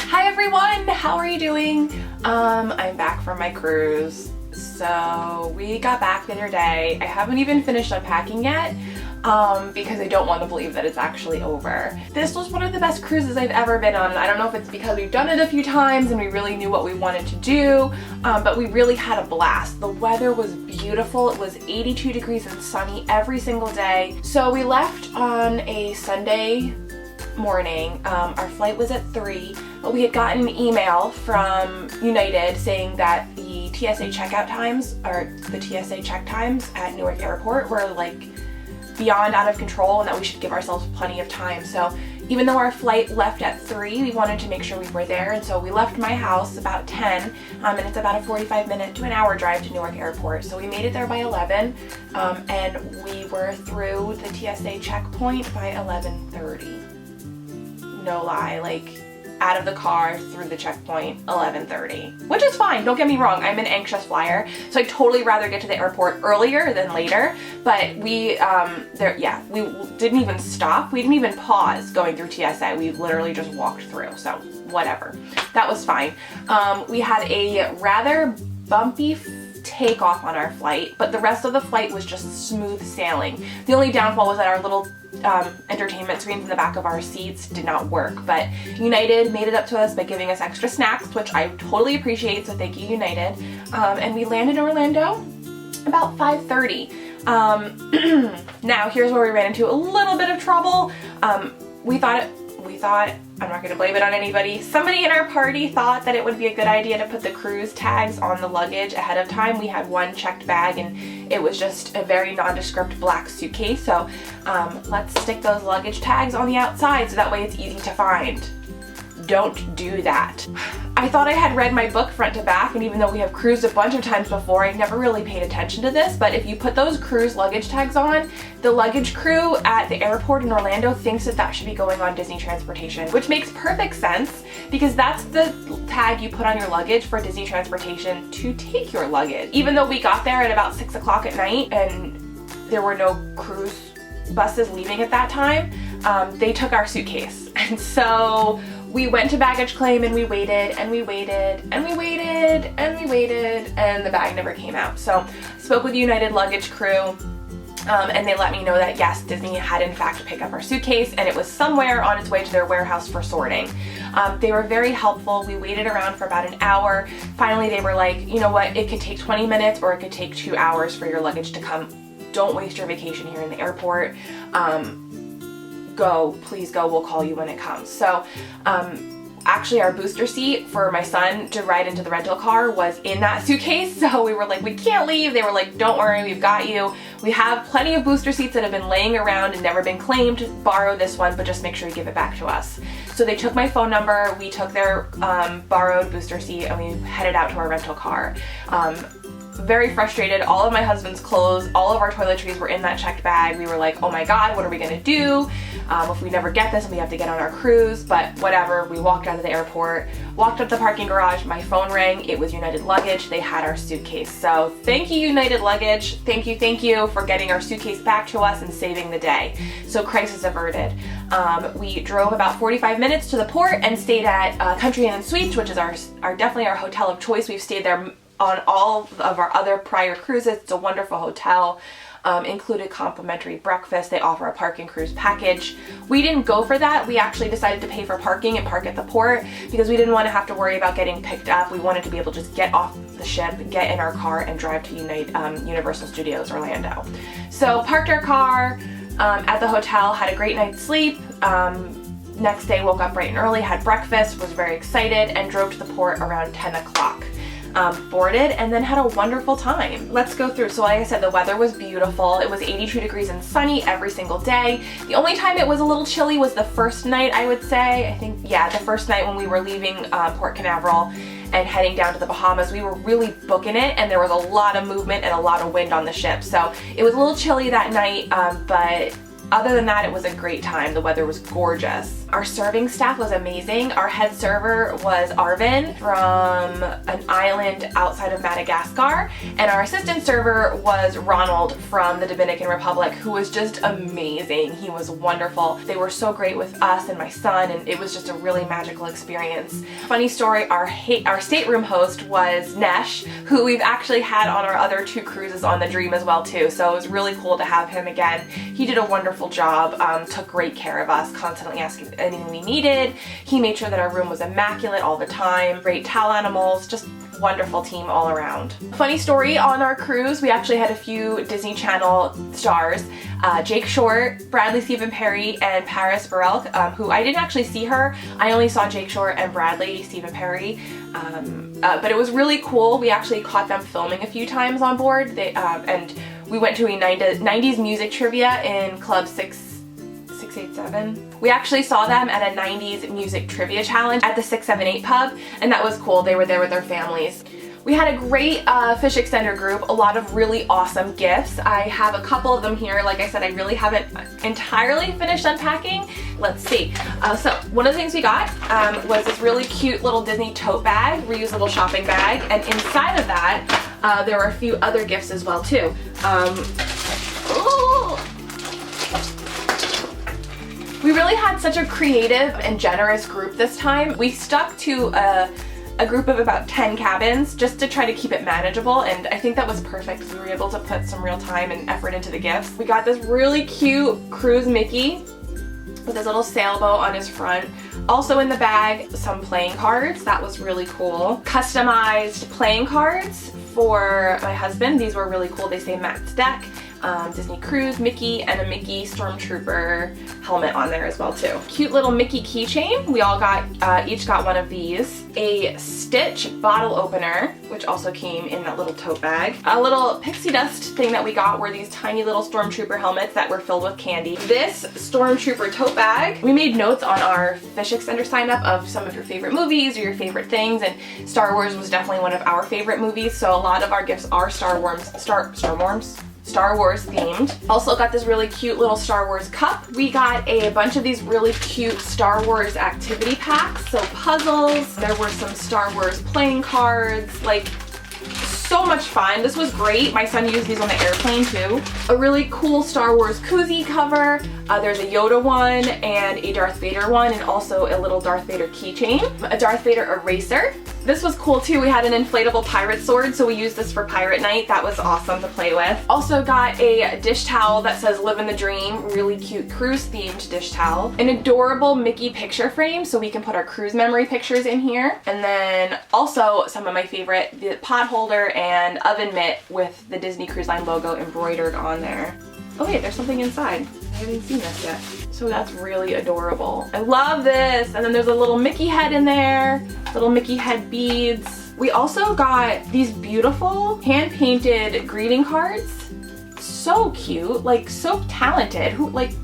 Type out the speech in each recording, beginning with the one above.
Hi everyone, how are you doing? I'm back from my cruise. So we got back the other day. I haven't even finished unpacking yet because I don't want to believe that it's actually over. This was one of the best cruises I've ever been on. I don't know if it's because we've done it a few times and we really knew what we wanted to do, but we really had a blast. The weather was beautiful. It was 82 degrees and sunny every single day. So we left on a Sunday morning. Our flight was at 3, but we had gotten an email from United saying that the TSA checkout times, or the TSA check times at Newark Airport were like beyond out of control and that we should give ourselves plenty of time. So even though our flight left at 3, we wanted to make sure we were there, and so we left my house about 10, and it's about a 45-minute to an hour drive to Newark Airport. So we made it there by 11, and we were through the TSA checkpoint by 11:30. No lie, like out of the car through the checkpoint 11:30, which is fine. Don't get me wrong, I'm an anxious flyer, so I'd totally rather get to the airport earlier than later. But we we didn't even stop. We didn't even pause going through TSA. We literally just walked through. So whatever, that was fine. We had a rather bumpy takeoff on our flight, but the rest of the flight was just smooth sailing. The only downfall was that our little entertainment screens in the back of our seats did not work, but United made it up to us by giving us extra snacks, which I totally appreciate, so thank you, United. And we landed in Orlando about 5:30. Now here's where we ran into a little bit of trouble. We thought, I'm not going to blame it on anybody, somebody in our party thought that it would be a good idea to put the cruise tags on the luggage ahead of time. We had one checked bag and it was just a very nondescript black suitcase, so let's stick those luggage tags on the outside so that way it's easy to find. Don't do that. I thought I had read my book front to back, and even though we have cruised a bunch of times before, I never really paid attention to this, but if you put those cruise luggage tags on, the luggage crew at the airport in Orlando thinks that that should be going on Disney Transportation, which makes perfect sense because that's the tag you put on your luggage for Disney Transportation to take your luggage. Even though we got there at about 6 o'clock at night and there were no cruise buses leaving at that time, they took our suitcase. And so we went to baggage claim and we waited and we waited and we waited and we waited and the bag never came out. So I spoke with the United luggage crew and they let me know that yes, Disney had in fact picked up our suitcase and it was somewhere on its way to their warehouse for sorting. They were very helpful. We waited around for about an hour. Finally they were like, you know what, it could take 20 minutes or it could take 2 hours for your luggage to come. Don't waste your vacation here in the airport. Go, please go, we'll call you when it comes. So actually our booster seat for my son to ride into the rental car was in that suitcase, so we were like, we can't leave. They were like, don't worry, we've got you. We have plenty of booster seats that have been laying around and never been claimed. Borrow this one, but just make sure you give it back to us. So they took my phone number, we took their borrowed booster seat, and we headed out to our rental car. Very frustrated. All of my husband's clothes, all of our toiletries were in that checked bag. We were like, oh my god, what are we gonna do if we never get this and we have to get on our cruise? But whatever, we walked out of the airport, walked up the parking garage, my phone rang, it was United luggage, they had our suitcase. So thank you, United luggage, thank you for getting our suitcase back to us and saving the day. So crisis averted. We drove about 45 minutes to the port and stayed at Country Inn & Suites, which is definitely our hotel of choice. We've stayed there on all of our other prior cruises. It's a wonderful hotel. Included complimentary breakfast. They offer a park and cruise package. We didn't go for that. We actually decided to pay for parking and park at the port because we didn't want to have to worry about getting picked up. We wanted to be able to just get off the ship, get in our car, and drive to Universal Studios Orlando. So parked our car at the hotel, had a great night's sleep. Next day woke up bright and early, had breakfast, was very excited, and drove to the port around 10 o'clock. Boarded and then had a wonderful time. Let's go through. So like I said, the weather was beautiful. It was 82 degrees and sunny every single day. The only time it was a little chilly was the first night, I would say. I think, yeah, the first night when we were leaving Port Canaveral and heading down to the Bahamas. We were really booking it and there was a lot of movement and a lot of wind on the ship. So it was a little chilly that night, but other than that, it was a great time. The weather was gorgeous. Our serving staff was amazing. Our head server was Arvin from an island outside of Madagascar, and our assistant server was Ronald from the Dominican Republic, who was just amazing. He was wonderful. They were so great with us and my son, and it was just a really magical experience. Funny story, our stateroom host was Nesh, who we've actually had on our other 2 cruises on the Dream as well too, so it was really cool to have him again. He did a wonderful job, took great care of us, constantly asking anything we needed. He made sure that our room was immaculate all the time. Great towel animals, just wonderful team all around. Funny story, on our cruise we actually had a few Disney Channel stars. Jake Short, Bradley Stephen Perry, and Paris Barelk, who I didn't actually see her. I only saw Jake Short and Bradley Stephen Perry. But it was really cool. We actually caught them filming a few times on board. And we went to a 90s music trivia in Club 687. We actually saw them at a 90s music trivia challenge at the 678 pub, and that was cool. They were there with their families. We had a great fish extender group, a lot of really awesome gifts. I have a couple of them here. Like I said, I really haven't entirely finished unpacking. Let's see. So one of the things we got was this really cute little Disney tote bag, reusable shopping bag, and inside of that there were a few other gifts as well too. We really had such a creative and generous group this time. We stuck to a group of about 10 cabins just to try to keep it manageable, and I think that was perfect because we were able to put some real time and effort into the gifts. We got this really cute cruise Mickey with his little sailboat on his front. Also in the bag, some playing cards. That was really cool. Customized playing cards for my husband. These were really cool. They say Matt's Deck. Disney Cruise, Mickey, and a Mickey Stormtrooper helmet on there as well too. Cute little Mickey keychain. We all got, each got one of these. A Stitch bottle opener, which also came in that little tote bag. A little pixie dust thing that we got were these tiny little Stormtrooper helmets that were filled with candy. This Stormtrooper tote bag, we made notes on our fish extender sign up of some of your favorite movies or your favorite things, and Star Wars was definitely one of our favorite movies, so a lot of our gifts are Star Wars themed. Also got this really cute little Star Wars cup. We got a bunch of these really cute Star Wars activity packs, so puzzles. There were some Star Wars playing cards, like so much fun. This was great. My son used these on the airplane too. A really cool Star Wars koozie cover. There's a Yoda one and a Darth Vader one, and also a little Darth Vader keychain. A Darth Vader eraser. This was cool too. We had an inflatable pirate sword, so we used this for pirate night. That was awesome to play with. Also got a dish towel that says Living the Dream, really cute cruise themed dish towel. An adorable Mickey picture frame, so we can put our cruise memory pictures in here. And then also some of my favorite, the pot holder and oven mitt with the Disney Cruise Line logo embroidered on there. Oh wait, there's something inside. I haven't seen this yet. So that's really adorable. I love this. And then there's a little Mickey head in there, little Mickey head beads. We also got these beautiful hand-painted greeting cards. So cute, like so talented.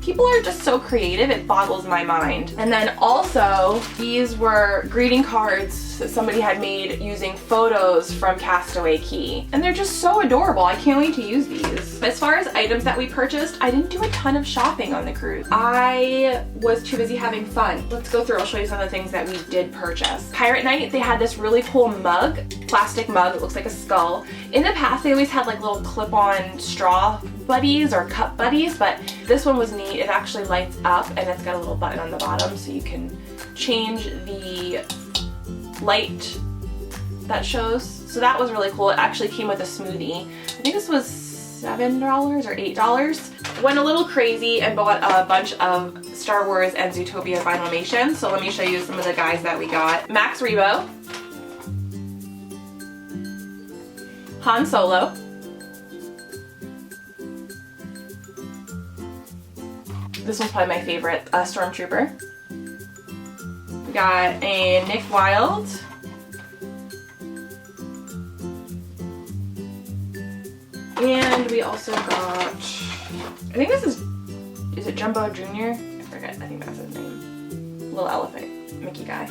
People are just so creative, it boggles my mind. And then also these were greeting cards that somebody had made using photos from Castaway Cay. And they're just so adorable. I can't wait to use these. As far as items that we purchased, I didn't do a ton of shopping on the cruise. I was too busy having fun. Let's go through, I'll show you some of the things that we did purchase. Pirate Night, they had this really cool mug, plastic mug, it looks like a skull. In the past, they always had like little clip-on straw buddies or cup buddies, but this one was neat. It actually lights up and it's got a little button on the bottom so you can change the light that shows. So that was really cool. It actually came with a smoothie. I think this was $7 or $8. Went a little crazy and bought a bunch of Star Wars and Zootopia Vinylmation. So let me show you some of the guys that we got. Max Rebo, Han Solo, this one's probably my favorite, Stormtrooper. We got a Nick Wilde. And we also got, I think this is it Jumbo Jr.? I forget, I think that's his name. Little elephant, Mickey guy.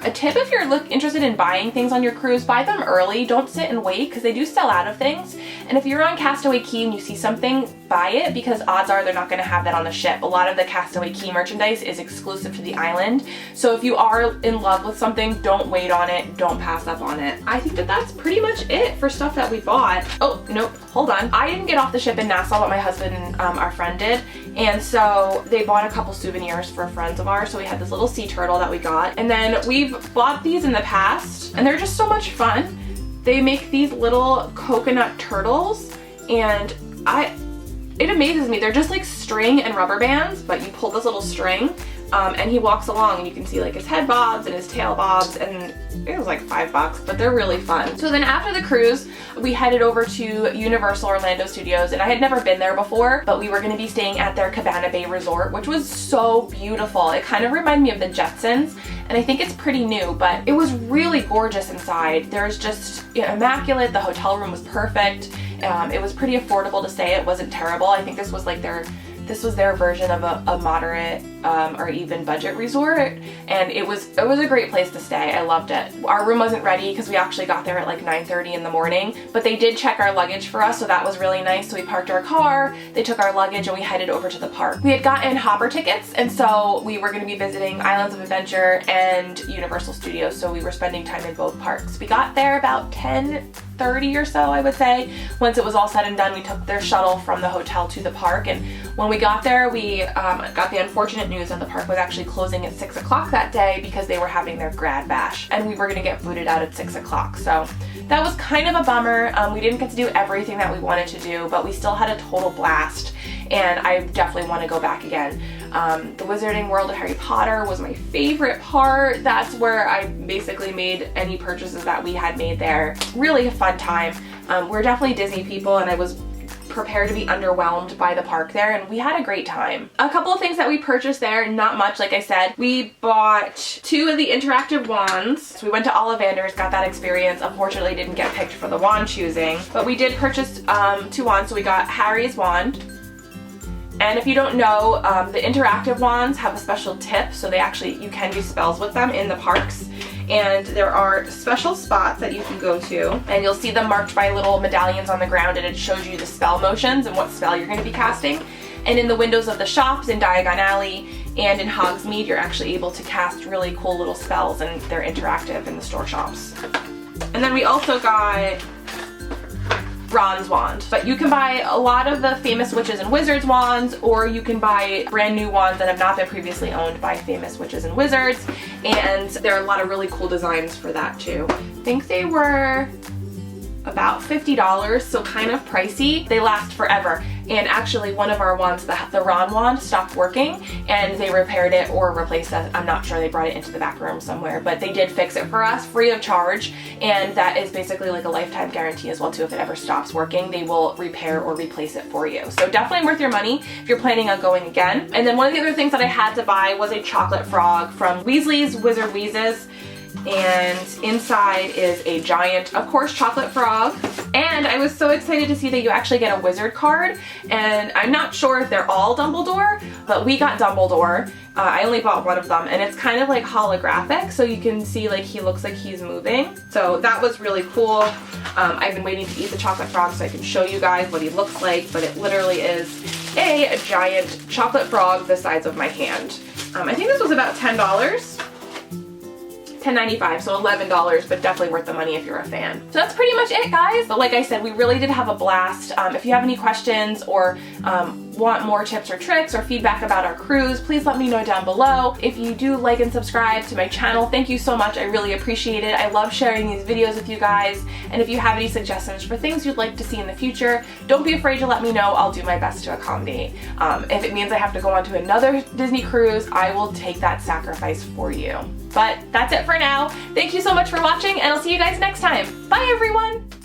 A tip if you're interested in buying things on your cruise, buy them early. Don't sit and wait because they do sell out of things. And if you're on Castaway Cay and you see something, buy it, because odds are they're not going to have that on the ship. A lot of the Castaway Cay merchandise is exclusive to the island. So if you are in love with something, don't wait on it, don't pass up on it. I think that that's pretty much it for stuff that we bought. Oh, nope, hold on. I didn't get off the ship in Nassau, but my husband and our friend did. And so they bought a couple souvenirs for friends of ours. So we had this little sea turtle that we got. And then we've bought these in the past, and they're just so much fun. They make these little coconut turtles, and it amazes me. They're just like string and rubber bands, but you pull this little string, and he walks along and you can see like his head bobs and his tail bobs, and it was like $5, but they're really fun. So then after the cruise, we headed over to Universal Orlando Studios, and I had never been there before, but we were going to be staying at their Cabana Bay Resort, which was so beautiful. It kind of reminded me of the Jetsons, and I think it's pretty new, but it was really gorgeous inside. There's just immaculate. The hotel room was perfect. It was pretty affordable to stay. It wasn't terrible. I think this was like their version of a moderate or even budget resort, and it was a great place to stay. I loved it. Our room wasn't ready because we actually got there at like 9:30 in the morning, but they did check our luggage for us, so that was really nice. So we parked our car, they took our luggage, and we headed over to the park. We had gotten hopper tickets, and so we were going to be visiting Islands of Adventure and Universal Studios, so we were spending time in both parks. We got there about 10:30 or so, I would say. Once it was all said and done, we took their shuttle from the hotel to the park, and when we got there, we got the unfortunate news that the park was actually closing at 6 o'clock that day because they were having their grad bash, and we were gonna get booted out at 6 o'clock. So that was kind of a bummer. We didn't get to do everything that we wanted to do, but we still had a total blast, and I definitely want to go back again. The Wizarding World of Harry Potter was my favorite part. That's where I basically made any purchases that we had made there. Really a fun time. We're definitely Disney people, and I was prepared to be underwhelmed by the park there, and we had a great time. A couple of things that we purchased there, not much, like I said. We bought 2 of the interactive wands. So we went to Ollivander's, got that experience. Unfortunately didn't get picked for the wand choosing, but we did purchase 2 wands. So we got Harry's wand. And if you don't know, the interactive wands have a special tip, so you can do spells with them in the parks. And there are special spots that you can go to, and you'll see them marked by little medallions on the ground, and it shows you the spell motions and what spell you're going to be casting. And in the windows of the shops in Diagon Alley and in Hogsmeade, you're actually able to cast really cool little spells, and they're interactive in the store shops. And then we also got Ron's wand. But you can buy a lot of the famous witches and wizards wands, or you can buy brand new wands that have not been previously owned by famous witches and wizards, and there are a lot of really cool designs for that too. I think they were about $50, so kind of pricey. They last forever. And actually one of our wands, the Ron wand, stopped working, and they repaired it or replaced it. I'm not sure, they brought it into the back room somewhere, but they did fix it for us free of charge, and that is basically like a lifetime guarantee as well too. If it ever stops working, they will repair or replace it for you. So definitely worth your money if you're planning on going again. And then one of the other things that I had to buy was a chocolate frog from Weasley's Wizard Wheezes. And inside is a giant, of course, chocolate frog. And I was so excited to see that you actually get a wizard card. And I'm not sure if they're all Dumbledore, but we got Dumbledore. I only bought one of them, and it's kind of like holographic, so you can see like he looks like he's moving. So that was really cool. I've been waiting to eat the chocolate frog so I can show you guys what he looks like, but it literally is a giant chocolate frog the size of my hand. I think this was about $10. $10.95, so $11, but definitely worth the money if you're a fan. So that's pretty much it, guys. But like I said, we really did have a blast. If you have any questions or want more tips or tricks or feedback about our cruise, please let me know down below. If you do like and subscribe to my channel, thank you so much. I really appreciate it. I love sharing these videos with you guys. And if you have any suggestions for things you'd like to see in the future, don't be afraid to let me know. I'll do my best to accommodate. If it means I have to go on to another Disney cruise, I will take that sacrifice for you. But that's it for now. Thank you so much for watching, and I'll see you guys next time. Bye, everyone!